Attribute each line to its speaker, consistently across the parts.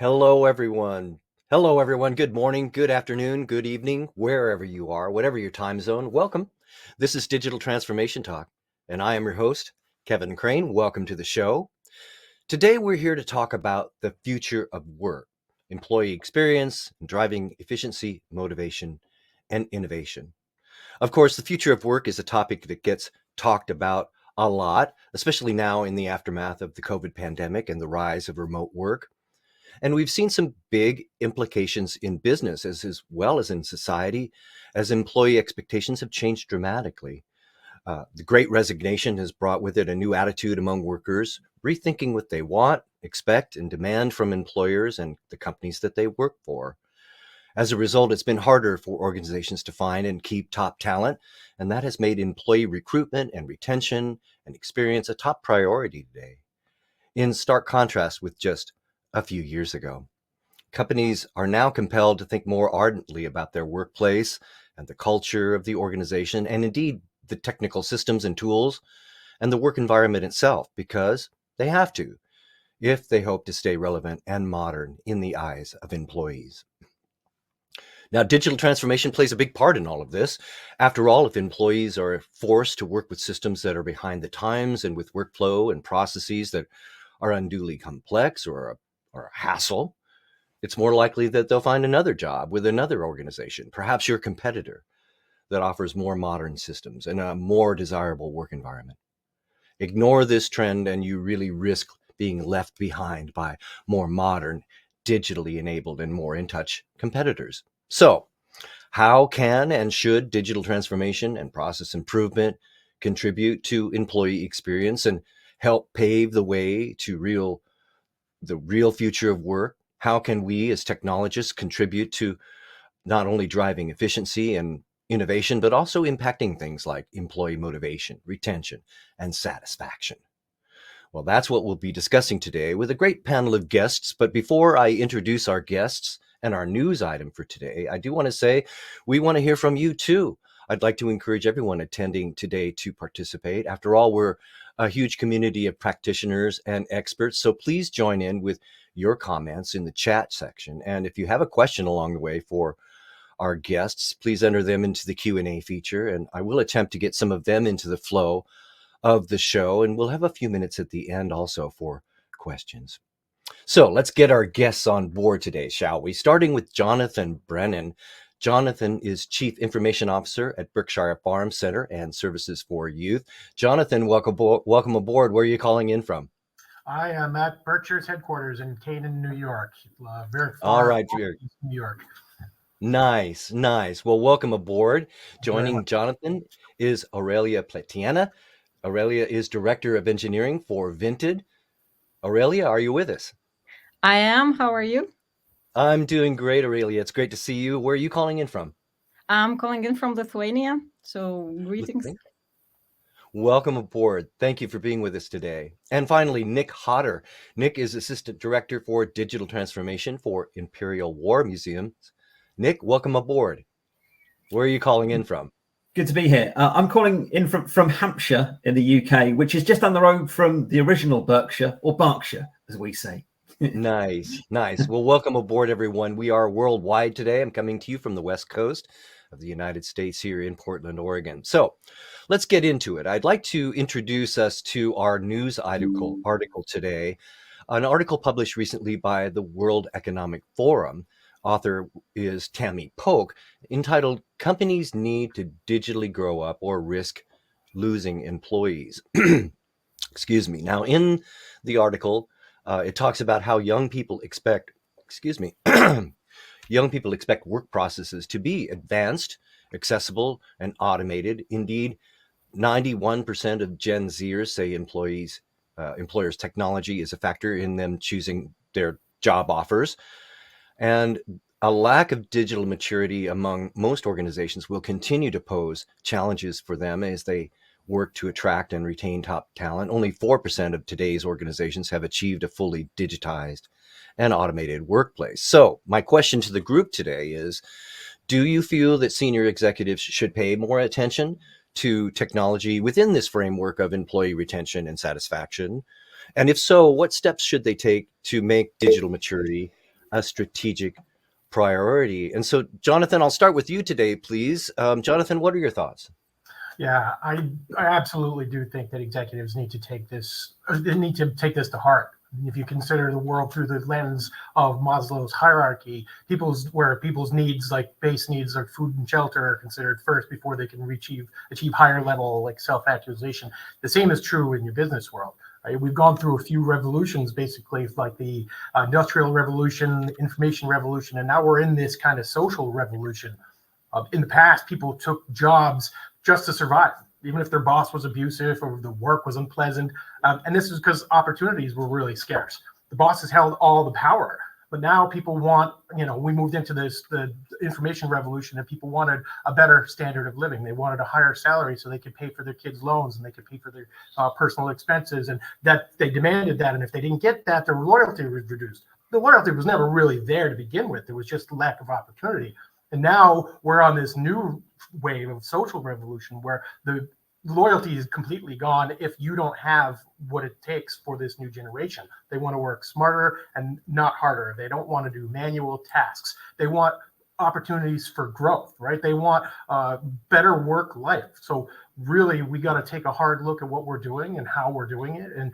Speaker 1: Hello, everyone. Hello, everyone. Good morning, good afternoon, good evening, wherever you are, whatever your time zone. Welcome. This is Digital Transformation Talk, and I am your host, Kevin Crane. Welcome to the show. Today, we're here to talk about the future of work, employee experience, driving efficiency, motivation, and innovation. Of course, the future of work is a topic that gets talked about a lot, especially now in the aftermath of the COVID pandemic and the rise of remote work. And we've seen some big implications in business as well as in society as employee expectations have changed dramatically. The great resignation has brought with it a new attitude among workers, rethinking what they want, expect, and demand from employers and the companies that they work for. As a result, it's been harder for organizations to find and keep top talent, and that has made employee recruitment and retention and experience a top priority today, in stark contrast with just a few years ago. Companies are now compelled to think more ardently about their workplace and the culture of the organization, and indeed the technical systems and tools and the work environment itself, because they have to if they hope to stay relevant and modern in the eyes of employees. Now, digital transformation plays a big part in all of this. After all, if employees are forced to work with systems that are behind the times and with workflow and processes that are unduly complex or a hassle, it's more likely that they'll find another job with another organization, perhaps your competitor, that offers more modern systems and a more desirable work environment. Ignore this trend and you really risk being left behind by more modern, digitally enabled, and more in touch competitors. So, how can and should digital transformation and process improvement contribute to employee experience and help pave the way to the real future of work? How can we as technologists contribute to not only driving efficiency and innovation, but also impacting things like employee motivation, retention, and satisfaction? Well, that's what we'll be discussing today with a great panel of guests. But before I introduce our guests and our news item for today, I do want to say we want to hear from you too. I'd like to encourage everyone attending today to participate. After all, we're a huge community of practitioners and experts, so please join in with your comments in the chat section. And if you have a question along the way for our guests, please enter them into the Q&A feature, and I will attempt to get some of them into the flow of the show, and we'll have a few minutes at the end also for questions. So let's get our guests on board today, shall we? Starting with Jonathan Brennan. Jonathan is Chief Information Officer at Berkshire Farm Center and Services for Youth. Jonathan, welcome aboard. Where are you calling in from?
Speaker 2: I am at Berkshire's headquarters in Canaan, New York, very
Speaker 1: All
Speaker 2: far
Speaker 1: right,
Speaker 2: east New York.
Speaker 1: nice. Well, welcome aboard.
Speaker 2: Thank you very
Speaker 1: Joining
Speaker 2: much.
Speaker 1: Jonathan is Aurelia Platiana. Aurelia is Director of Engineering for Vinted. Aurelia, are you with us?
Speaker 3: I am. How are you?
Speaker 1: I'm doing great, Aurelia. It's great to see you. Where are you calling in from?
Speaker 3: I'm calling in from Lithuania. So greetings.
Speaker 1: Lithuania. Welcome aboard. Thank you for being with us today. And finally, Nick Hodder. Nick is Assistant Director for Digital Transformation for Imperial War Museums. Nick, welcome aboard. Where are you calling in from?
Speaker 4: Good to be here. I'm calling in from Hampshire in the UK, which is just down the road from the original Berkshire, or Berkshire, as we say.
Speaker 1: Nice. Well, welcome aboard, everyone. We are worldwide today. I'm coming to you from the West Coast of the United States here in Portland, Oregon. So let's get into it. I'd like to introduce us to our news article today, an article published recently by the World Economic Forum. Author is Tammy Polk, entitled Companies Need to Digitally Grow Up or Risk Losing Employees. Excuse me. Now, in the article, it talks about how young people expect work processes to be advanced, accessible, and automated. Indeed, 91% of Gen Zers say employers' technology is a factor in them choosing their job offers. And a lack of digital maturity among most organizations will continue to pose challenges for them as they work to attract and retain top talent. Only 4% of today's organizations have achieved a fully digitized and automated workplace. So my question to the group today is, do you feel that senior executives should pay more attention to technology within this framework of employee retention and satisfaction? And if so, what steps should they take to make digital maturity a strategic priority. And so, Jonathan, I'll start with you today, please. Jonathan, what are your thoughts?
Speaker 2: Yeah, I absolutely do think that executives need to take this. They need to take this to heart. If you consider the world through the lens of Maslow's hierarchy, people's needs, like base needs like food and shelter, are considered first before they can achieve higher level like self-actualization. The same is true in your business world. Right? We've gone through a few revolutions, basically like the industrial revolution, information revolution, and now we're in this kind of social revolution. In the past, people took jobs just to survive, even if their boss was abusive or the work was unpleasant. And this is because opportunities were really scarce. The bosses held all the power. But now people want, we moved into the information revolution, and people wanted a better standard of living. They wanted a higher salary so they could pay for their kids' loans and they could pay for their personal expenses. And that they demanded that. And if they didn't get that, their loyalty was reduced. The loyalty was never really there to begin with. It was just lack of opportunity. And now we're on this new wave of social revolution where the loyalty is completely gone if you don't have what it takes for this new generation. They want to work smarter and not harder. They don't want to do manual tasks. They want opportunities for growth, right? They want better work life. So really, we got to take a hard look at what we're doing and how we're doing it, and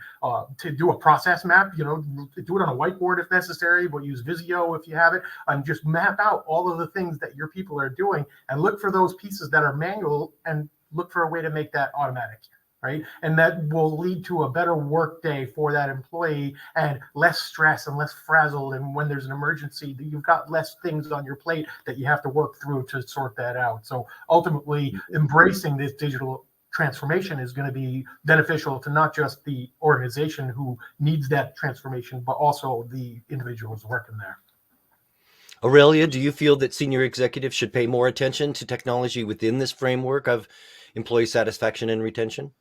Speaker 2: to do a process map, do it on a whiteboard if necessary, but use Visio if you have it, and just map out all of the things that your people are doing and look for those pieces that are manual and look for a way to make that automatic. Right. And that will lead to a better work day for that employee and less stress and less frazzled. And when there's an emergency, you've got less things on your plate that you have to work through to sort that out. So ultimately, embracing this digital transformation is going to be beneficial to not just the organization who needs that transformation, but also the individuals working there.
Speaker 1: Aurelia, do you feel that senior executives should pay more attention to technology within this framework of employee satisfaction and retention?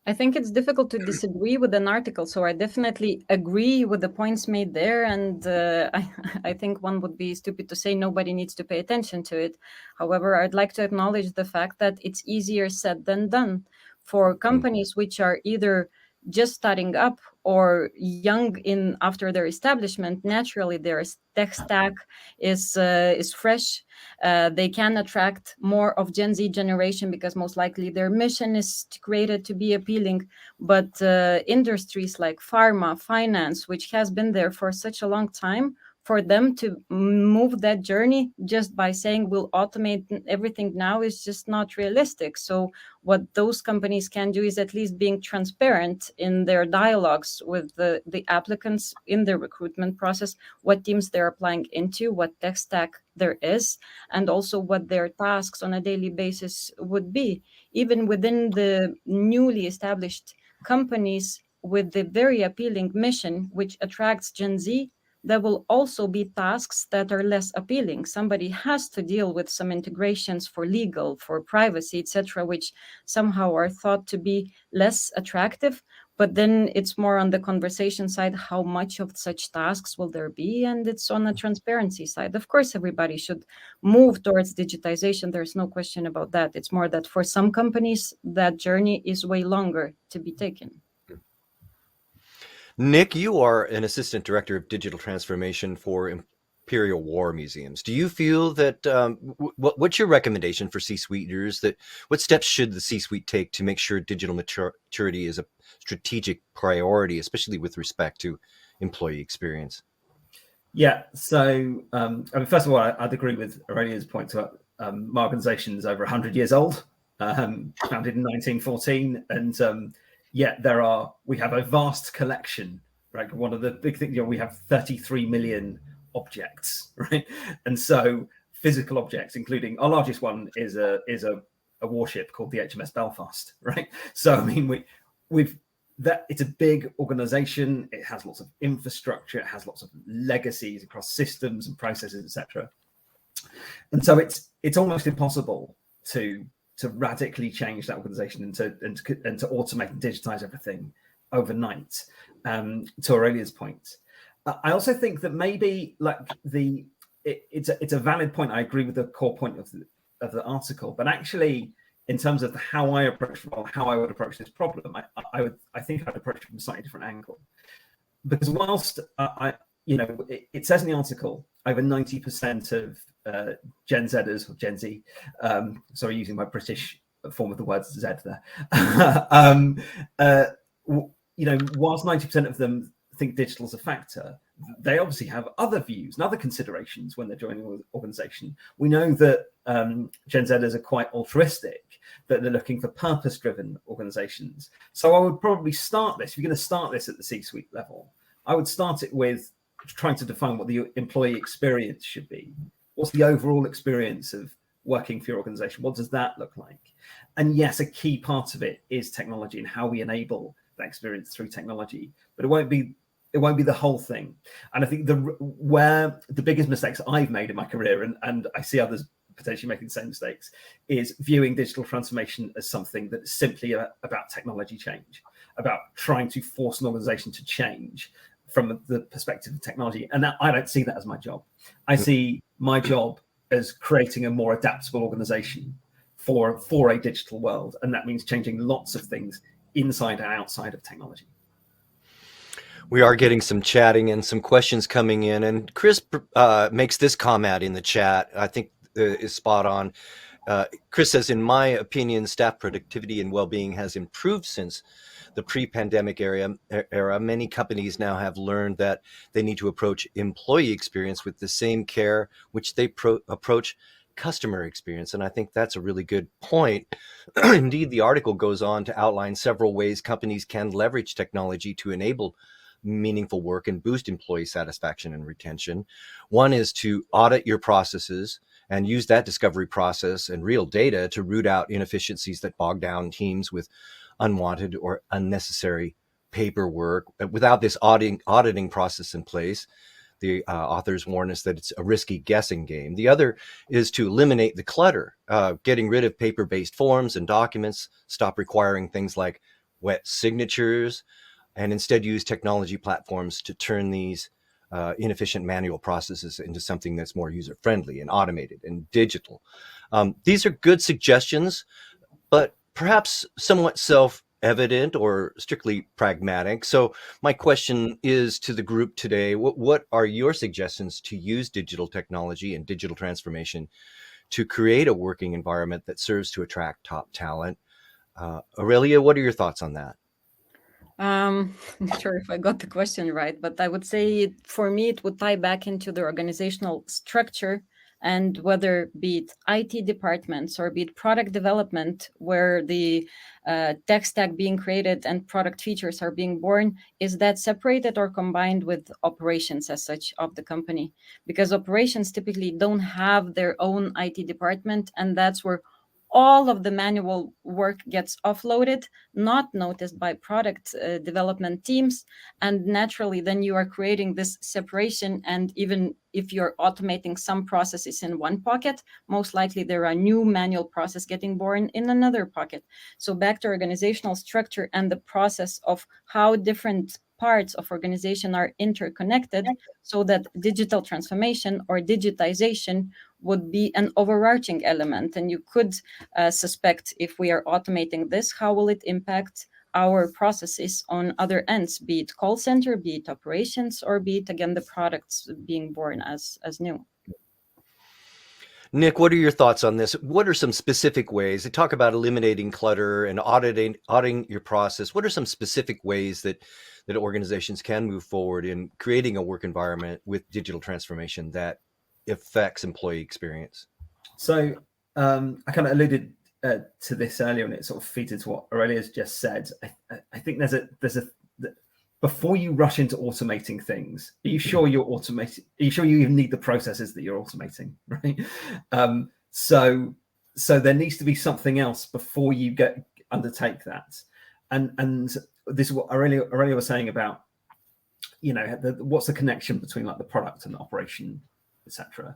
Speaker 3: I think it's difficult to disagree with an article, so I definitely agree with the points made there. And I think one would be stupid to say nobody needs to pay attention to it. However, I'd like to acknowledge the fact that it's easier said than done for companies which are either just starting up or young in after their establishment. Naturally, their tech stack is fresh. They can attract more of Gen Z generation because most likely their mission is created to be appealing. But industries like pharma, finance, which has been there for such a long time, for them to move that journey just by saying we'll automate everything now is just not realistic. So what those companies can do is at least being transparent in their dialogues with the applicants in their recruitment process, what teams they're applying into, what tech stack there is, and also what their tasks on a daily basis would be. Even within the newly established companies with the very appealing mission, which attracts Gen Z, there will also be tasks that are less appealing. Somebody has to deal with some integrations for legal, for privacy, etc., which somehow are thought to be less attractive. But then it's more on the conversation side, how much of such tasks will there be? And it's on the transparency side. Of course, everybody should move towards digitization. There's no question about that. It's more that for some companies, that journey is way longer to be taken.
Speaker 1: Nick, you are an assistant director of digital transformation for Imperial War Museums. Do you feel that what's your recommendation for C-suite leaders? That what steps should the C-suite take to make sure digital maturity is a strategic priority, especially with respect to employee experience?
Speaker 4: Yeah. So, first of all, I'd agree with Aurelia's point about my organisation is over 100 years old, founded in 1914, and we have a vast collection, right? One of the big things, we have 33 million objects, right? And so physical objects, including our largest one is a warship called the HMS Belfast, right? So, I mean, it's a big organization. It has lots of infrastructure. It has lots of legacies across systems and processes, etc. And so it's almost impossible to radically change that organization and to automate and digitize everything overnight. To Aurelia's point, I also think that maybe it's a valid point. I agree with the core point of the article, but actually, in terms of how I would approach this problem, I think I'd approach it from a slightly different angle. Because whilst it says in the article, over 90% of Gen Zers, or Gen Z, sorry, using my British form of the word Z there, whilst 90% of them think digital is a factor, they obviously have other views and other considerations when they're joining an organization. We know that Gen Zers are quite altruistic, that they're looking for purpose-driven organizations. So I would probably start this, if you're going to start this at the C-suite level, I would start it with trying to define what the employee experience should be. What's the overall experience of working for your organization? What does that look like? And yes, a key part of it is technology and how we enable that experience through technology, but it won't be the whole thing. And I think where the biggest mistakes I've made in my career, and I see others potentially making the same mistakes, is viewing digital transformation as something that's simply about technology change, about trying to force an organization to change from the perspective of technology. And I don't see that as my job. I see my job as creating a more adaptable organization for a digital world. And that means changing lots of things inside and outside of technology.
Speaker 1: We are getting some chatting and some questions coming in. And Chris makes this comment in the chat, I think is spot on. Chris says, in my opinion, staff productivity and well-being has improved since the pre-pandemic era. Many companies now have learned that they need to approach employee experience with the same care which they approach customer experience. And I think that's a really good point. Indeed, the article goes on to outline several ways companies can leverage technology to enable meaningful work and boost employee satisfaction and retention. One is to audit your processes and use that discovery process and real data to root out inefficiencies that bog down teams with unwanted or unnecessary paperwork. Without this auditing process in place, the authors warn us that it's a risky guessing game. The other is to eliminate the clutter, getting rid of paper-based forms and documents, stop requiring things like wet signatures, and instead use technology platforms to turn these inefficient manual processes into something that's more user-friendly and automated and digital. These are good suggestions, but perhaps somewhat self-evident or strictly pragmatic. So my question is to the group today, what are your suggestions to use digital technology and digital transformation to create a working environment that serves to attract top talent? Aurelia, what are your thoughts on that?
Speaker 3: Not sure if I got the question right, but I would say for me, it would tie back into the organizational structure, and whether be it IT departments or be it product development, where the tech stack being created and product features are being born, is that separated or combined with operations as such of the company? Because operations typically don't have their own IT department, and that's where all of the manual work gets offloaded, not noticed by product development teams. And naturally, then you are creating this separation. And even if you're automating some processes in one pocket, most likely there are new manual processes getting born in another pocket. So back to organizational structure and the process of how different parts of organization are interconnected, so that digital transformation or digitization would be an overarching element. And you could suspect, if we are automating this, how will it impact our processes on other ends, be it call center, be it operations, or be it, again, the products being born as new.
Speaker 1: Nick, what are your thoughts on this? What are some specific ways? They talk about eliminating clutter and auditing your process. What are some specific ways that organizations can move forward in creating a work environment with digital transformation that affects employee experience?
Speaker 4: So I kind of alluded to this earlier, and it sort of feeds into what Aurelia's just said. I think there's a before you rush into automating things, are you sure you're automating? Are you sure you even need the processes that you're automating? Right. So there needs to be something else before you undertake that. And this is what Aurelia was saying about, what's the connection between like the product and the operation, etc.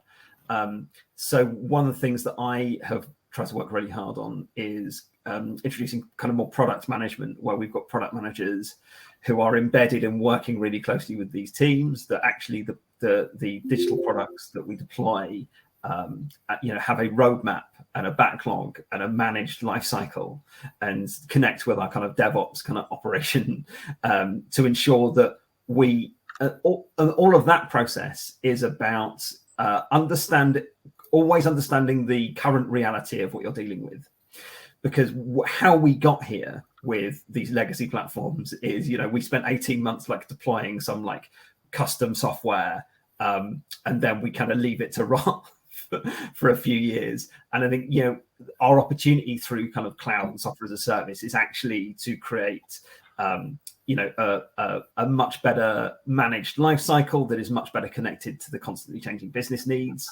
Speaker 4: So one of the things that I have tried to work really hard on is introducing kind of more product management, where we've got product managers who are embedded and working really closely with these teams, that actually the digital products that we deploy have a roadmap and a backlog and a managed life cycle, and connect with our kind of DevOps kind of operation to ensure that we all of that process is about always understanding the current reality of what you're dealing with. Because how we got here with these legacy platforms is, we spent 18 months deploying some custom software, and then we kind of leave it to rot for a few years. And I think, our opportunity through kind of cloud and software as a service is actually to create, a much better managed life cycle that is much better connected to the constantly changing business needs.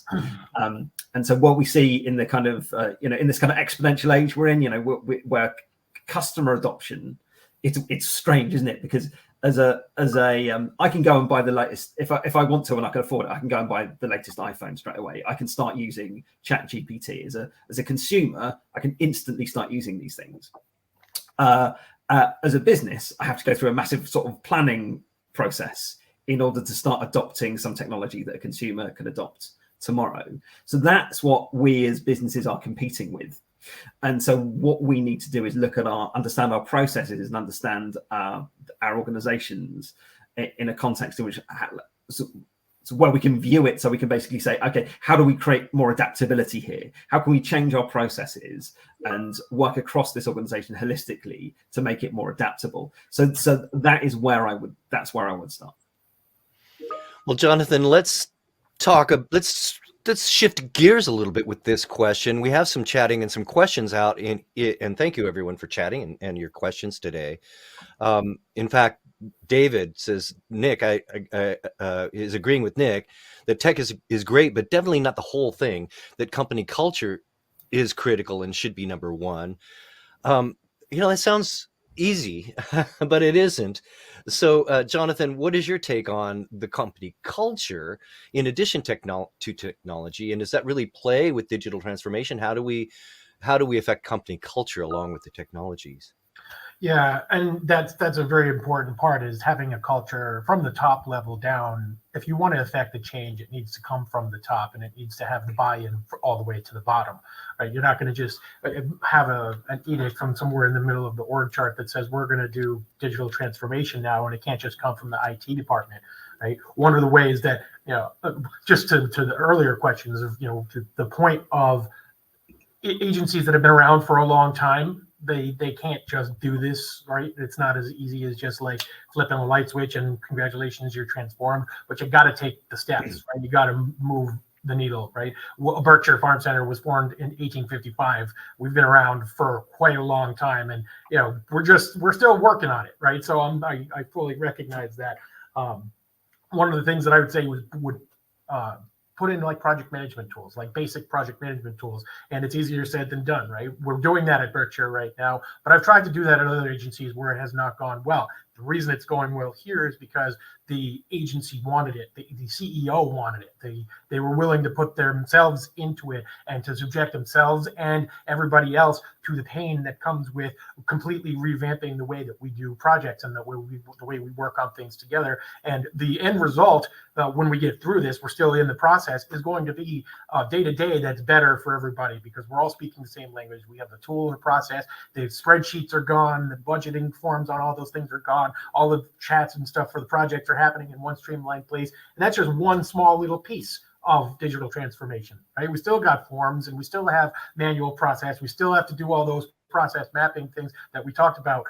Speaker 4: And so what we see in the kind of, in this kind of exponential age we're in, where customer adoption, it's strange, isn't it? Because I can go and buy the latest, if I want to and I can afford it, I can go and buy the latest iPhone straight away. I can start using ChatGPT as a consumer. I can instantly start using these things. As a business, I have to go through a massive sort of planning process in order to start adopting some technology that a consumer can adopt tomorrow. So that's what we as businesses are competing with. And so what we need to do is understand our processes and understand our organizations in a context in which, so where we can view it, so we can basically say, okay, how do we create more adaptability here? How can we change our processes and work across this organization holistically to make it more adaptable? So that is that's where I would start.
Speaker 1: Well, Jonathan, let's shift gears a little bit with this question. We have some chatting and some questions out and thank you everyone for chatting and your questions today. In fact, David says, Nick, I is agreeing with Nick that tech is great, but definitely not the whole thing, that company culture is critical and should be number one. That sounds easy, but it isn't. So, Jonathan, what is your take on the company culture in addition to technology? And does that really play with digital transformation? How do we affect company culture along with the technologies?
Speaker 2: Yeah, and that's a very important part, is having a culture from the top level down. If you want to affect the change, it needs to come from the top, and it needs to have the buy-in all the way to the bottom. Right? You're not going to just have an edict from somewhere in the middle of the org chart that says we're going to do digital transformation now, and it can't just come from the IT department. Right? One of the ways that, just to the earlier questions of, to the point of agencies that have been around for a long time, they can't just do this, right? It's not as easy as just like flipping a light switch and congratulations, you're transformed. But you got to take the steps, right? You got to move the needle, right? Berkshire Farm Center was formed in 1855. We've been around for quite a long time, and we're still working on it, right? So I fully recognize that. One of the things that I would say would put in like project management tools, like basic project management tools. And it's easier said than done, right? We're doing that at Berkshire right now, but I've tried to do that at other agencies where it has not gone well. The reason it's going well here is because the agency wanted it. The CEO wanted it. They were willing to put themselves into it and to subject themselves and everybody else to the pain that comes with completely revamping the way that we do projects and the way we work on things together. And the end result, when we get through this, we're still in the process, is going to be day to day that's better for everybody, because we're all speaking the same language. We have the tool and the process. The spreadsheets are gone. The budgeting forms on all those things are gone. All the chats and stuff for the projects are happening in one streamlined place. And that's just one small little piece of digital transformation, right? We still got forms and we still have manual process. We still have to do all those process mapping things that we talked about.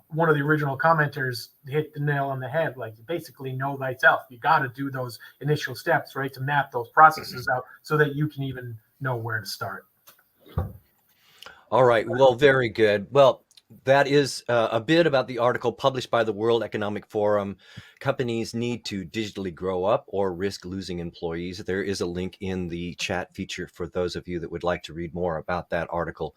Speaker 2: One of the original commenters hit the nail on the head, like basically know thyself. You got to do those initial steps, right, to map those processes out so that you can even know where to start.
Speaker 1: All right. Well, very good. Well, that is a bit about the article published by the World Economic Forum. Companies need to digitally grow up or risk losing employees. There is a link in the chat feature for those of you that would like to read more about that article.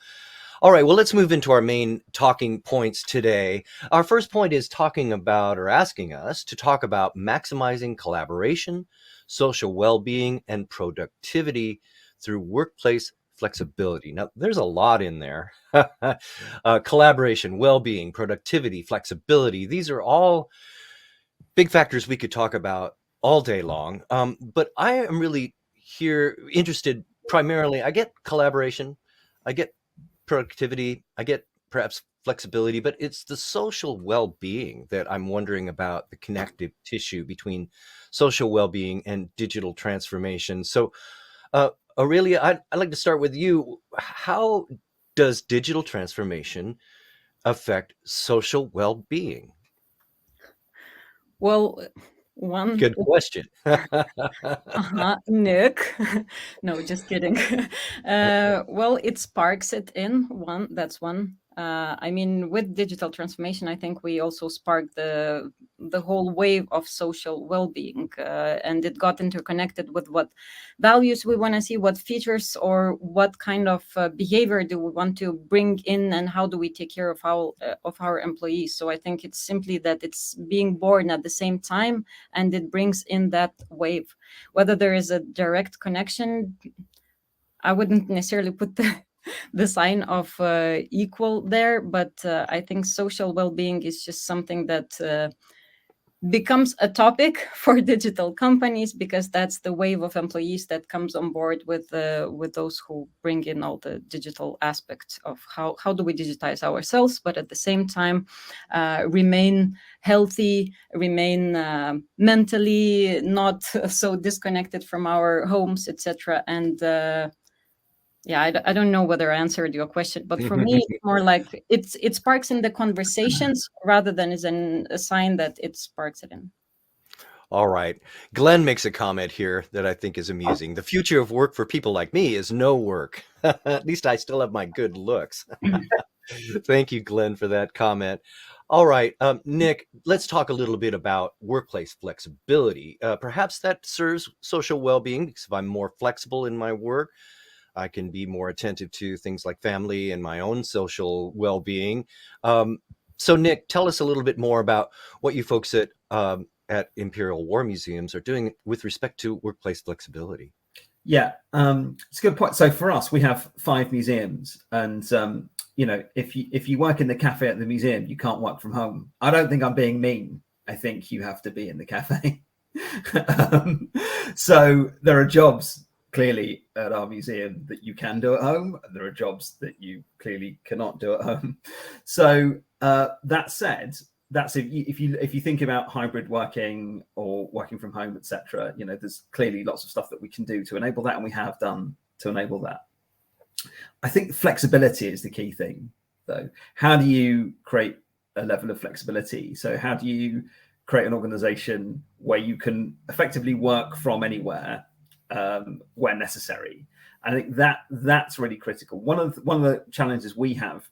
Speaker 1: All right, well, let's move into our main talking points today. Our first point is talking about, or asking us to talk about, maximizing collaboration, social well-being, and productivity through workplace flexibility. Now, there's a lot in there. Collaboration, well-being, productivity, flexibility. These are all big factors we could talk about all day long. But I am really interested primarily, I get collaboration, I get productivity, I get perhaps flexibility, but it's the social well-being that I'm wondering about, the connective tissue between social well-being and digital transformation. So, Aurelia, I'd like to start with you. How does digital transformation affect social well-being?
Speaker 3: Well, one,
Speaker 1: Good question.
Speaker 3: Nick. No, just kidding. Well, it sparks it in one. That's one. I mean, with digital transformation, I think we also sparked the whole wave of social well-being, and it got interconnected with what values we want to see, what features or what kind of behavior do we want to bring in, and how do we take care of our employees. So I think it's simply that it's being born at the same time, and it brings in that wave. Whether there is a direct connection, I wouldn't necessarily put the sign of equal there, but I think social well-being is just something that becomes a topic for digital companies, because that's the wave of employees that comes on board with those who bring in all the digital aspects of how do we digitize ourselves, but at the same time remain healthy, remain mentally not so disconnected from our homes, etc. And yeah, I don't know whether I answered your question, but for me, it's more like it sparks in the conversations rather than is a sign that it sparks it in.
Speaker 1: All right. Glenn makes a comment here that I think is amusing. The future of work for people like me is no work. At least I still have my good looks. Thank you, Glenn, for that comment. All right, Nick, let's talk a little bit about workplace flexibility. Perhaps that serves social well-being, because if I'm more flexible in my work, I can be more attentive to things like family and my own social well-being. So, Nick, tell us a little bit more about what you folks at Imperial War Museums are doing with respect to workplace flexibility.
Speaker 4: Yeah, it's a good point. So for us, we have 5 museums, and if you work in the cafe at the museum, you can't work from home. I don't think I'm being mean. I think you have to be in the cafe. So there are jobs clearly at our museum that you can do at home, and there are jobs that you clearly cannot do at home. So that said, that's if you think about hybrid working or working from home, etc. There's clearly lots of stuff that we can do to enable that, and we have done to enable that. I think flexibility is the key thing, though. How do you create a level of flexibility? So how do you create an organization where you can effectively work from anywhere where necessary? I think that's really critical. One of the challenges we have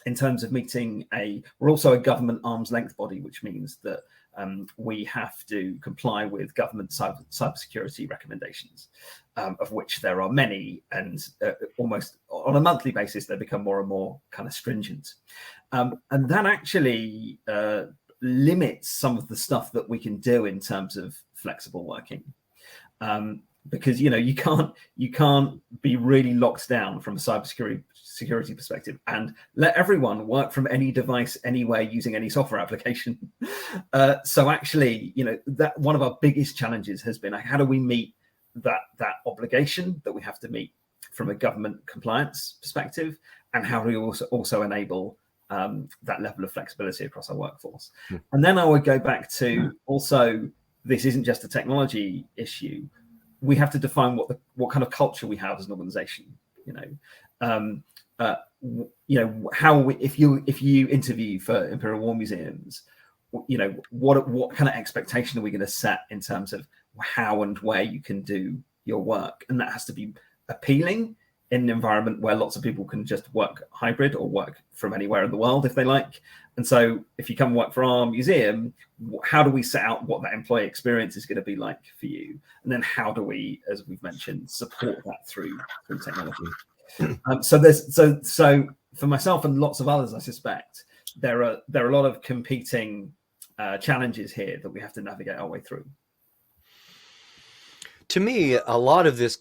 Speaker 4: in terms of we're also a government arm's length body, which means that we have to comply with government cybersecurity recommendations, of which there are many, and almost on a monthly basis, they become more and more kind of stringent. And that actually limits some of the stuff that we can do in terms of flexible working. Because you can't be really locked down from a cybersecurity perspective and let everyone work from any device anywhere using any software application. So actually, that one of our biggest challenges has been how do we meet that obligation that we have to meet from a government compliance perspective, and how do we also enable that level of flexibility across our workforce? And then I would go back to also, this isn't just a technology issue. We have to define what kind of culture we have as an organization. If you interview for Imperial War Museums, what kind of expectation are we going to set in terms of how and where you can do your work? And that has to be appealing in an environment where lots of people can just work hybrid or work from anywhere in the world if they like. And so if you come work for our museum, how do we set out what that employee experience is going to be like for you? And then how do we, as we've mentioned, support that through technology? So for myself and lots of others, I suspect there are a lot of competing challenges here that we have to navigate our way through.
Speaker 1: To me, a lot of this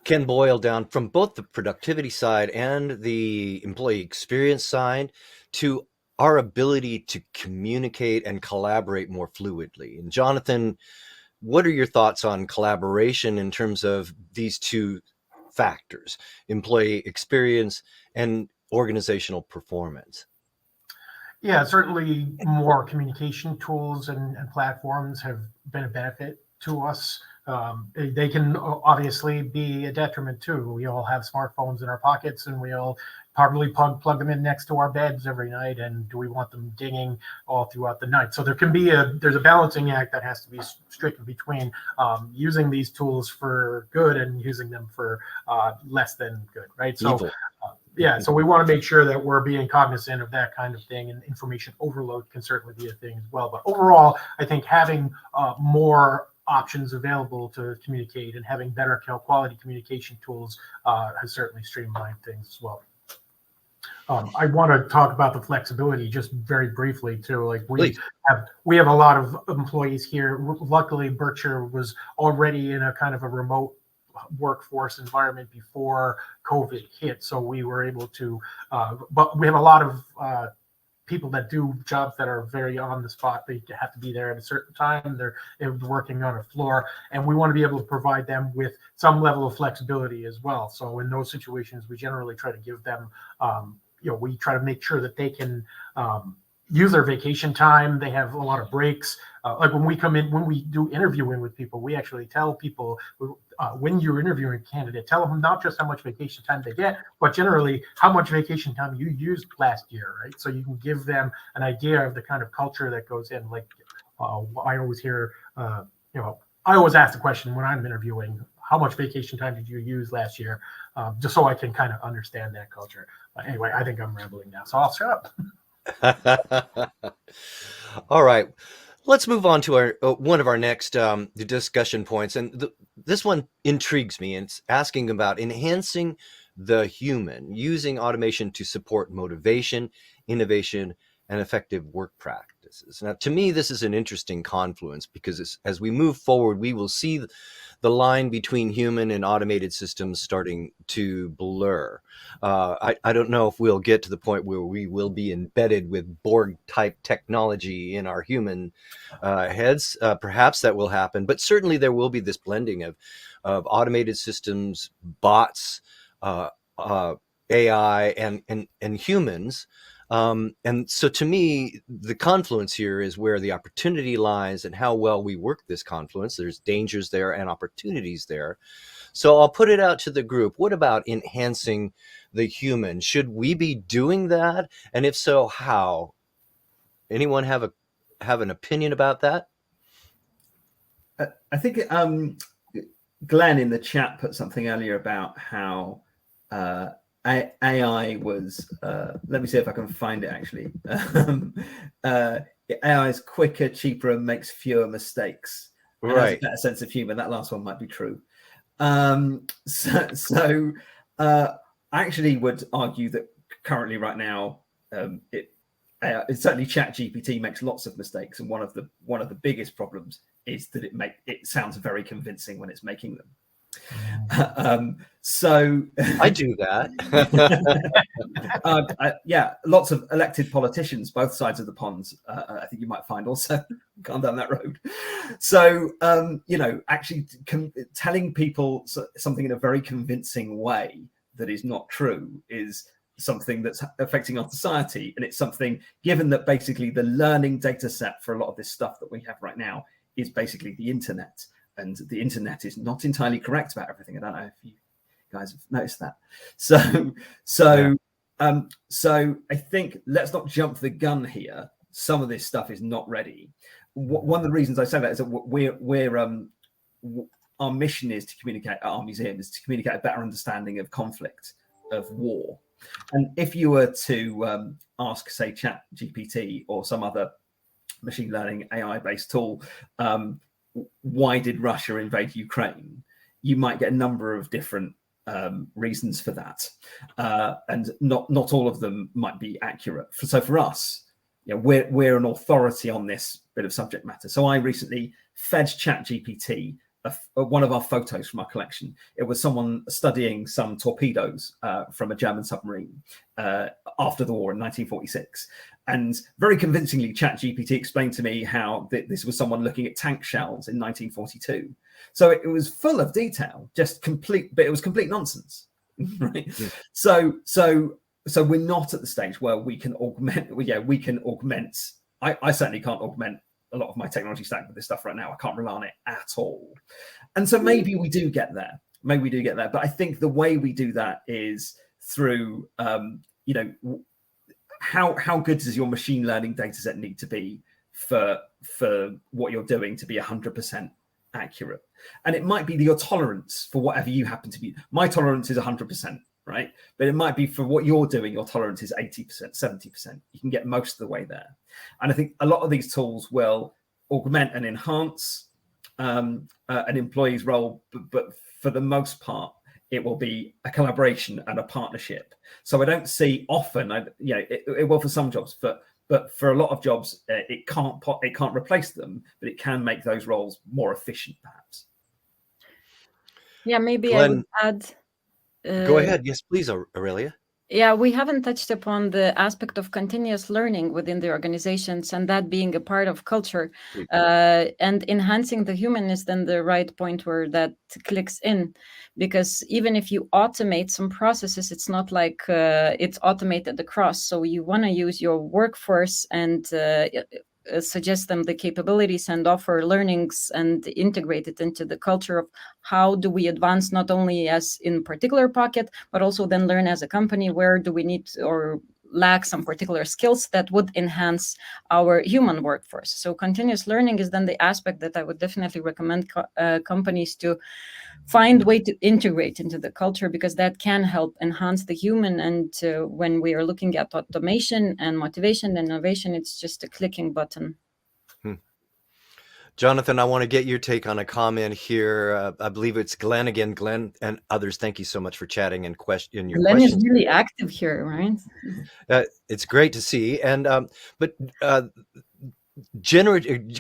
Speaker 1: can boil down from both the productivity side and the employee experience side to our ability to communicate and collaborate more fluidly. And Jonathan, what are your thoughts on collaboration in terms of these two factors, employee experience and organizational performance?
Speaker 2: Yeah, certainly more communication tools and platforms have been a benefit to us. They can obviously be a detriment too. We all have smartphones in our pockets, and we all probably plug them in next to our beds every night. And do we want them dinging all throughout the night? So there's a balancing act that has to be stricken between using these tools for good and using them for less than good, right? So.
Speaker 1: Evil.
Speaker 2: Yeah, so we want to make sure that we're being cognizant of that kind of thing, and information overload can certainly be a thing as well. But overall, I think having more options available to communicate and having better quality communication tools has certainly streamlined things as well. I want to talk about the flexibility just very briefly too. Like we have a lot of employees here. Luckily, Berkshire was already in a kind of a remote workforce environment before COVID hit, so we were able to. But we have a lot of people that do jobs that are very on the spot. They have to be there at a certain time. They're working on a floor, and we want to be able to provide them with some level of flexibility as well. So in those situations, we generally try to give them. We try to make sure that they can use their vacation time. They have a lot of breaks. Like when we do interviewing with people, we actually tell people when you're interviewing a candidate, tell them not just how much vacation time they get, but generally how much vacation time you used last year, right? So you can give them an idea of the kind of culture that goes in. Like I always hear, I always ask the question when I'm interviewing, how much vacation time did you use last year? Just so I can kind of understand that culture. Anyway, I think I'm rambling now, so I'll shut
Speaker 1: up. All right. Let's move on to our one of our next discussion points. And this one intrigues me. And it's asking about enhancing the human, using automation to support motivation, innovation, and effective work practices. Now, to me, this is an interesting confluence because as we move forward, we will see the line between human and automated systems starting to blur. I don't know if we'll get to the point where we will be embedded with Borg-type technology in our human heads. Perhaps that will happen, but certainly there will be this blending of automated systems, bots, AI, and humans. And so to me, the confluence here is where the opportunity lies and how well we work this confluence. There's dangers there and opportunities there. So I'll put it out to the group. What about enhancing the human? Should we be doing that? And if so, how? Anyone have an opinion about that?
Speaker 4: I think Glenn in the chat put something earlier about how AI was, let me see if I can find it actually. AI is quicker, cheaper, and makes fewer mistakes. And has a better sense of humor. That last one might be true. So I actually would argue that currently, right now, certainly ChatGPT makes lots of mistakes, and one of the biggest problems is that it sounds very convincing when it's making them. So
Speaker 1: I do that.
Speaker 4: Lots of elected politicians, both sides of the pond. I think you might find also gone down that road. So actually telling people something in a very convincing way that is not true is something that's affecting our society. And it's something, given that basically the learning data set for a lot of this stuff that we have right now is basically the internet. And the internet is not entirely correct about everything. I don't know if you guys have noticed that. So I think let's not jump the gun here. Some of this stuff is not ready. One of the reasons I say that is that our mission is to communicate at our museum is to communicate a better understanding of conflict, of war. And if you were to ask, say, ChatGPT or some other machine learning AI-based tool, why did Russia invade Ukraine? You might get a number of different reasons for that, and not all of them might be accurate. So for us, we're an authority on this bit of subject matter. So I recently fed ChatGPT one of our photos from our collection. It was someone studying some torpedoes from a German submarine after the war in 1946. And very convincingly, ChatGPT explained to me how this was someone looking at tank shells in 1942. So it was full of detail, but it was complete nonsense, right?
Speaker 1: Yeah.
Speaker 4: So so we're not at the stage where we can augment. We can augment. I certainly can't augment a lot of my technology stack with this stuff right now. I can't rely on it at all. And so maybe we do get there. Maybe we do get there. But I think the way we do that is through, how good does your machine learning data set need to be for what you're doing to be 100% accurate? And it might be your tolerance for whatever you happen to be. My tolerance is 100%, right? But it might be for what you're doing, your tolerance is 80%, 70%. You can get most of the way there. And I think a lot of these tools will augment and enhance an employee's role, but for the most part, it will be a collaboration and a partnership. So I don't see often, it will for some jobs, but for a lot of jobs, it can't replace them, but it can make those roles more efficient, perhaps.
Speaker 3: Yeah, maybe
Speaker 1: Glenn,
Speaker 3: I would add.
Speaker 1: Go ahead. Yes, please, Aurelia.
Speaker 3: Yeah, we haven't touched upon the aspect of continuous learning within the organizations, and that being a part of culture. And enhancing the human is then the right point where that clicks in. Because even if you automate some processes, it's not like it's automated across. So you want to use your workforce and suggest them the capabilities and offer learnings and integrate it into the culture of how do we advance not only as in particular pocket, but also then learn as a company, where do we need or lack some particular skills that would enhance our human workforce. So continuous learning is then the aspect that I would definitely recommend companies to find way to integrate into the culture, because that can help enhance the human. And when we are looking at automation and motivation and innovation, it's just a clicking button.
Speaker 1: Jonathan, I want to get your take on a comment here. I believe it's Glenn again. Glenn and others, thank you so much for chatting and your
Speaker 3: Glenn
Speaker 1: questions.
Speaker 3: is really active here, right?
Speaker 1: It's great to see. And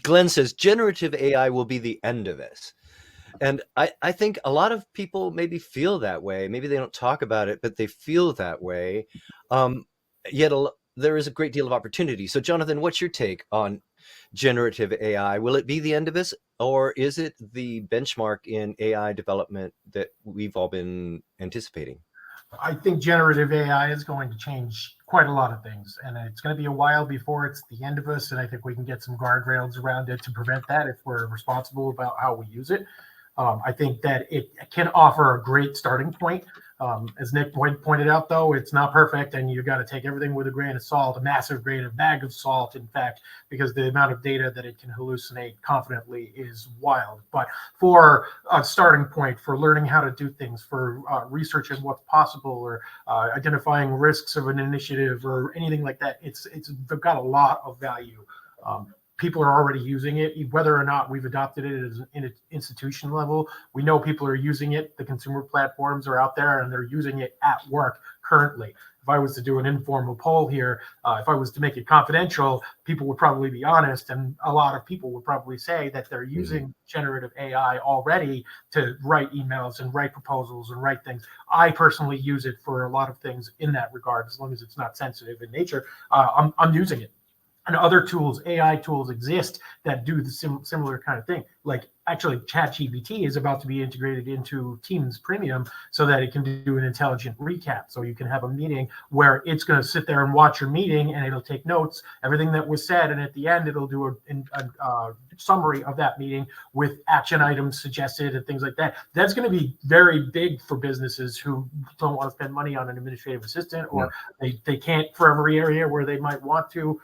Speaker 1: Glenn says generative AI will be the end of us. And I think a lot of people maybe feel that way. Maybe they don't talk about it, but they feel that way. Yet there is a great deal of opportunity. So, Jonathan, what's your take on generative AI? Will it be the end of us, or is it the benchmark in AI development that we've all been anticipating?
Speaker 2: I think generative AI is going to change quite a lot of things, and it's going to be a while before it's the end of us. And I think we can get some guardrails around it to prevent that if we're responsible about how we use it. I think that it can offer a great starting point. As Nick pointed out, though, it's not perfect, and you got to take everything with a grain of salt, a massive grain, a bag of salt, in fact, because the amount of data that it can hallucinate confidently is wild. But for a starting point, for learning how to do things, for researching what's possible, or identifying risks of an initiative or anything like that, they've got a lot of value. People are already using it, whether or not we've adopted it as an institution level. We know people are using it. The consumer platforms are out there, and they're using it at work currently. If I was to do an informal poll here, if I was to make it confidential, people would probably be honest, and a lot of people would probably say that they're using generative AI already to write emails and write proposals and write things. I personally use it for a lot of things in that regard, as long as it's not sensitive in nature. I'm using it. And other tools, AI tools, exist that do the similar kind of thing. Like, actually, ChatGPT is about to be integrated into Teams Premium so that it can do an intelligent recap. So you can have a meeting where it's going to sit there and watch your meeting, and it'll take notes, everything that was said, and at the end, it'll do a summary of that meeting with action items suggested and things like that. That's going to be very big for businesses who don't want to spend money on an administrative assistant, or they can't for every area where they might want to.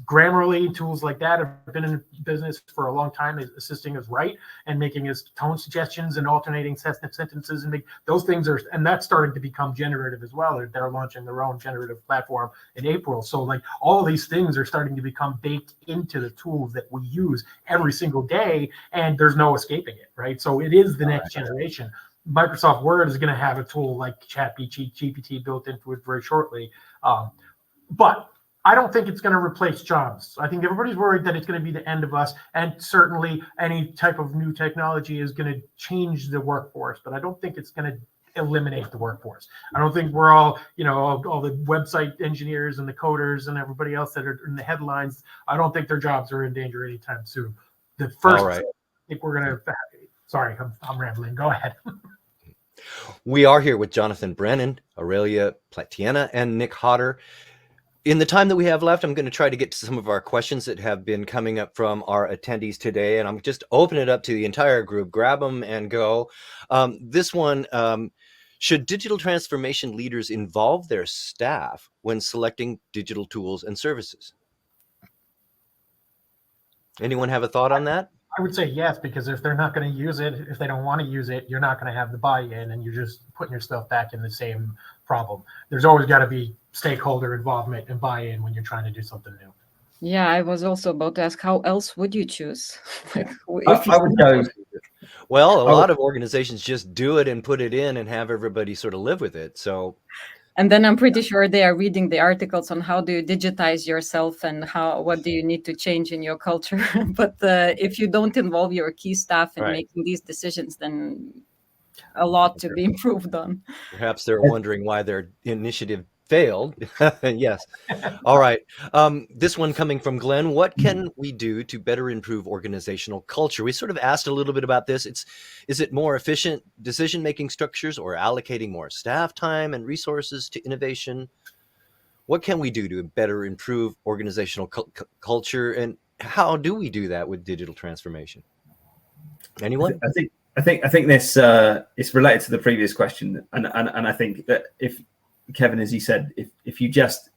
Speaker 2: Grammarly, tools like that have been in business for a long time, assisting us write and making us tone suggestions and alternating sentences, and those things and that's starting to become generative as well. They're launching their own generative platform in April. So like all of these things are starting to become baked into the tools that we use every single day, and there's no escaping it, right? So it is the next generation. Microsoft Word is going to have a tool like ChatGPT built into it very shortly. But I don't think it's going to replace jobs. I think everybody's worried that it's going to be the end of us, and certainly any type of new technology is going to change the workforce, but I don't think it's going to eliminate the workforce. I don't think we're all the website engineers and the coders and everybody else that are in the headlines, I don't think their jobs are in danger anytime soon. The first, I think we're going to, sorry, I'm rambling. Go ahead.
Speaker 1: We are here with Jonathan Brennan, Aurelia Platiena, and Nick Hodder. In the time that we have left, I'm going to try to get to some of our questions that have been coming up from our attendees today, and I'm just opening it up to the entire group. Grab them and go. This one, should digital transformation leaders involve their staff when selecting digital tools and services? Anyone have a thought on that?
Speaker 2: I would say yes, because if they're not going to use it, if they don't want to use it, you're not going to have the buy-in, and you're just putting yourself back in the same problem. There's always got to be stakeholder involvement and buy-in when you're trying to do something new.
Speaker 3: Yeah, I was also about to ask, how else would you choose?
Speaker 4: I would go.
Speaker 1: Well, a lot of organizations just do it and put it in and have everybody sort of live with it. So,
Speaker 3: and then I'm pretty sure they are reading the articles on how do you digitize yourself and what do you need to change in your culture. But if you don't involve your key staff in making these decisions, then a lot to be improved on.
Speaker 1: Perhaps they're wondering why their initiative failed. Yes. All right. This one coming from Glenn. What can we do to better improve organizational culture? We sort of asked a little bit about this. Is it more efficient decision-making structures or allocating more staff time and resources to innovation? What can we do to better improve organizational culture, and how do we do that with digital transformation? Anyone?
Speaker 4: I think this is related to the previous question, and I think that if Kevin, as he said, if you just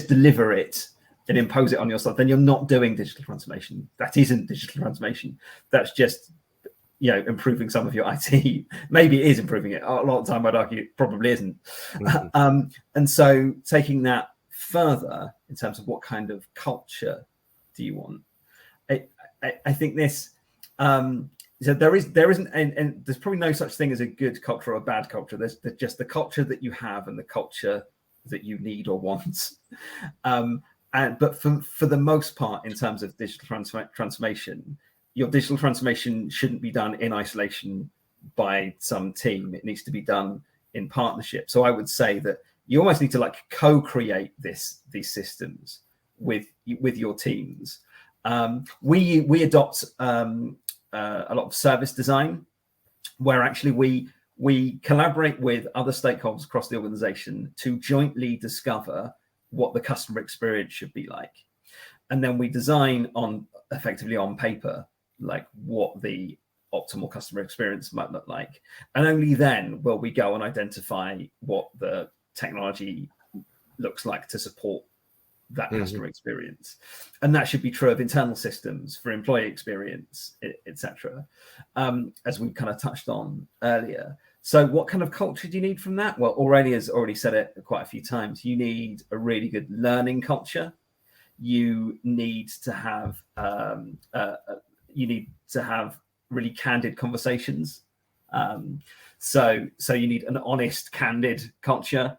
Speaker 4: deliver it and impose it on yourself, then you're not doing digital transformation. That isn't digital transformation. That's just improving some of your IT. Maybe it is improving it. A lot of the time, I'd argue it probably isn't. Mm-hmm. And so, taking that further in terms of what kind of culture do you want, I think this. So there isn't, and there's probably no such thing as a good culture or a bad culture. There's just the culture that you have and the culture that you need or want. But for the most part, in terms of digital transformation, your digital transformation shouldn't be done in isolation by some team. It needs to be done in partnership. So I would say that you almost need to co-create these systems with your teams. We adopt a lot of service design, where actually we collaborate with other stakeholders across the organization to jointly discover what the customer experience should be like. And then we design effectively on paper, what the optimal customer experience might look like. And only then will we go and identify what the technology looks like to support that customer experience. And that should be true of internal systems for employee experience, etc. As we kind of touched on earlier. So what kind of culture do you need from that? Well, Aurelia's already said it quite a few times. You need a really good learning culture. You need to have really candid conversations. So you need an honest, candid culture.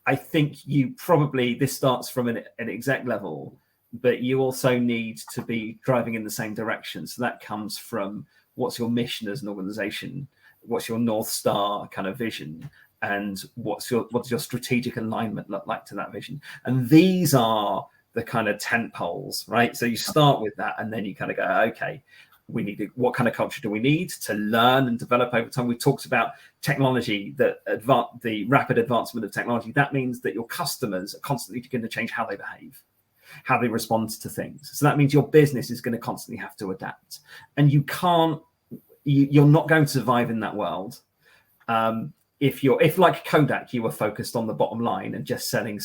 Speaker 4: I think this starts from an exec level, but you also need to be driving in the same direction. So that comes from what's your mission as an organization, what's your North Star kind of vision, and what's your strategic alignment look like to that vision. And these are the kind of tent poles, right? So you start with that, and then you kind of go, okay, what kind of culture do we need to learn and develop over time? We talked about technology, the rapid advancement of technology. That means that your customers are constantly going to change how they behave, how they respond to things. So that means your business is going to constantly have to adapt, and you're not going to survive in that world if like Kodak, you were focused on the bottom line and just selling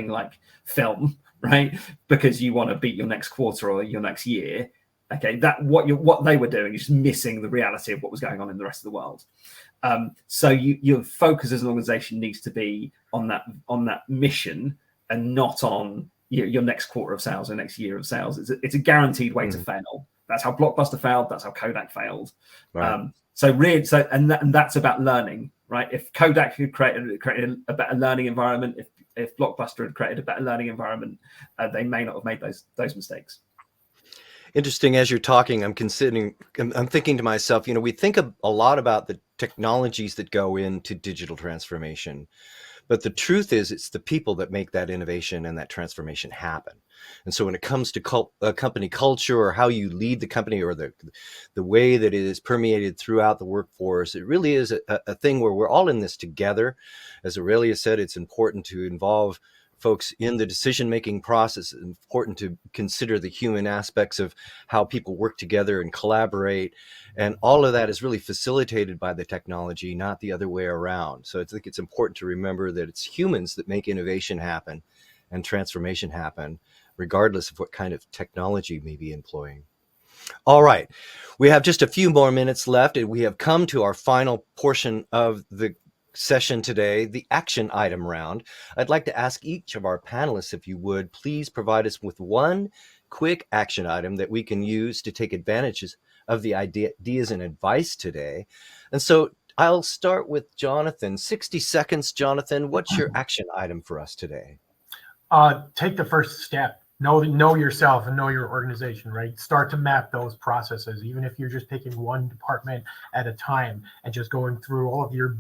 Speaker 4: like film, right? Because you want to beat your next quarter or your next year. Okay, that what they were doing is just missing the reality of what was going on in the rest of the world. So your focus as an organization needs to be on that mission and not on your next quarter of sales or next year of sales. It's a guaranteed way to fail. That's how Blockbuster failed. That's how Kodak failed. Right. And that's about learning, right? If Kodak had created a better learning environment, if Blockbuster had created a better learning environment, they may not have made those mistakes.
Speaker 1: Interesting. As you're talking, I'm thinking to myself, we think a lot about the technologies that go into digital transformation, But the truth is, it's the people that make that innovation and that transformation happen. And so when it comes to company culture, or how you lead the company, or the way that it is permeated throughout the workforce, it really is a thing where we're all in this together. As Aurelia said, it's important to involve folks in the decision-making process. It's important to consider the human aspects of how people work together and collaborate. And all of that is really facilitated by the technology, not the other way around. So I think it's important to remember that it's humans that make innovation happen and transformation happen, regardless of what kind of technology may be employing. All right, we have just a few more minutes left, and we have come to our final portion of the session today, the action item round. I'd like to ask each of our panelists, if you would, please provide us with one quick action item that we can use to take advantages of the ideas and advice today. And so I'll start with Jonathan. 60 seconds, Jonathan. What's your action item for us today?
Speaker 2: Take the first step. Know yourself and know your organization, right? Start to map those processes, even if you're just picking one department at a time and just going through all of your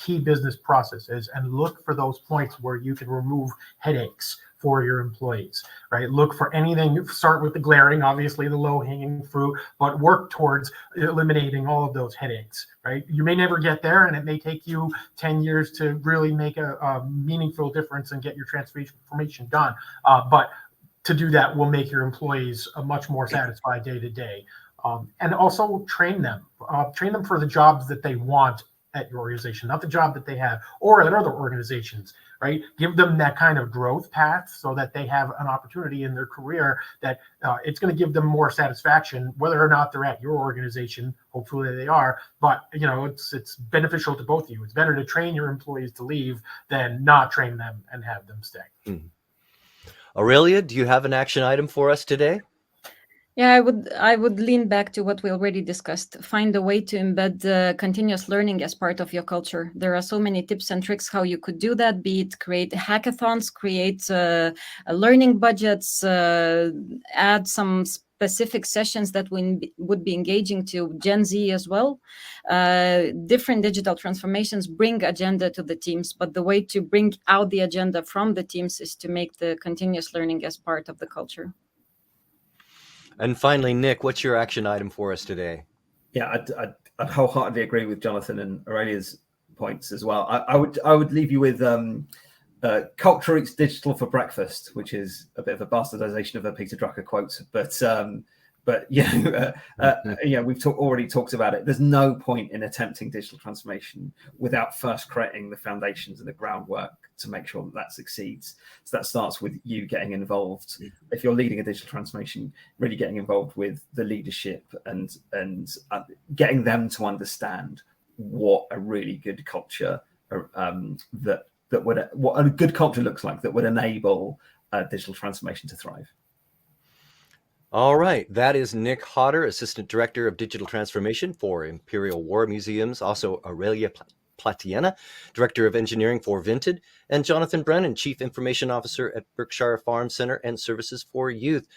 Speaker 2: key business processes, and look for those points where you can remove headaches for your employees, right? Look for anything. Start with the glaring, obviously the low-hanging fruit, but work towards eliminating all of those headaches, right? You may never get there, and it may take you 10 years to really make a meaningful difference and get your transformation done. But to do that will make your employees much more satisfied day to day. And also train them for the jobs that they want at your organization, not the job that they have or at other organizations, right? Give them that kind of growth path so that they have an opportunity in their career that it's going to give them more satisfaction, whether or not they're at your organization. Hopefully they are, but it's beneficial to both of you. It's better to train your employees to leave than not train them and have them stay.
Speaker 1: Mm-hmm. Aurelia, do you have an action item for us today?
Speaker 3: Yeah, I would lean back to what we already discussed. Find a way to embed continuous learning as part of your culture. There are so many tips and tricks how you could do that, be it create hackathons, create learning budgets, add some specific sessions that would be engaging to Gen Z as well. Different digital transformations bring agenda to the teams, but the way to bring out the agenda from the teams is to make the continuous learning as part of the culture.
Speaker 1: And finally, Nick, what's your action item for us today?
Speaker 4: Yeah, I'd wholeheartedly agree with Jonathan and Aurelia's points as well. I would leave you with culture eats digital for breakfast, which is a bit of a bastardization of a Peter Drucker quote, but we've already talked about it. There's no point in attempting digital transformation without first creating the foundations and the groundwork to make sure that succeeds. So that starts with you getting involved. If you're leading a digital transformation, really getting involved with the leadership and getting them to understand what a really good culture what a good culture looks like that would enable digital transformation to thrive.
Speaker 1: All right. That is Nick Hodder, Assistant Director of Digital Transformation for Imperial War Museums. Also, Aurelia Platiena, Director of Engineering for Vinted, and Jonathan Brennan, Chief Information Officer at Berkshire Farm Center and Services for Youth.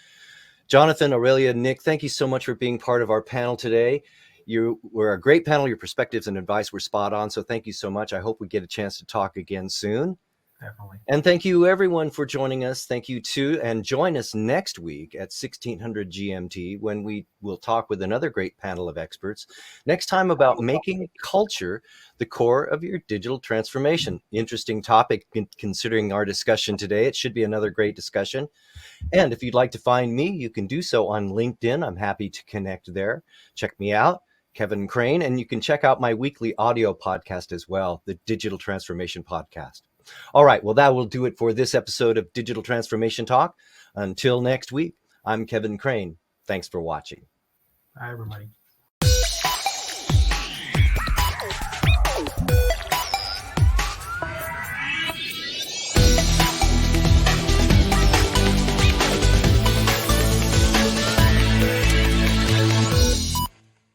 Speaker 1: Jonathan, Aurelia, Nick, thank you so much for being part of our panel today. You were a great panel. Your perspectives and advice were spot on. So thank you so much. I hope we get a chance to talk again soon.
Speaker 2: Definitely.
Speaker 1: And thank you, everyone, for joining us. Thank you, too. And join us next week at 1600 GMT when we will talk with another great panel of experts, next time about making culture the core of your digital transformation. Interesting topic considering our discussion today. It should be another great discussion. And if you'd like to find me, you can do so on LinkedIn. I'm happy to connect there. Check me out, Kevin Crane, and you can check out my weekly audio podcast as well, the Digital Transformation Podcast. All right, well, that will do it for this episode of Digital Transformation Talk. Until next week, I'm Kevin Crane. Thanks for watching.
Speaker 2: Bye, everybody.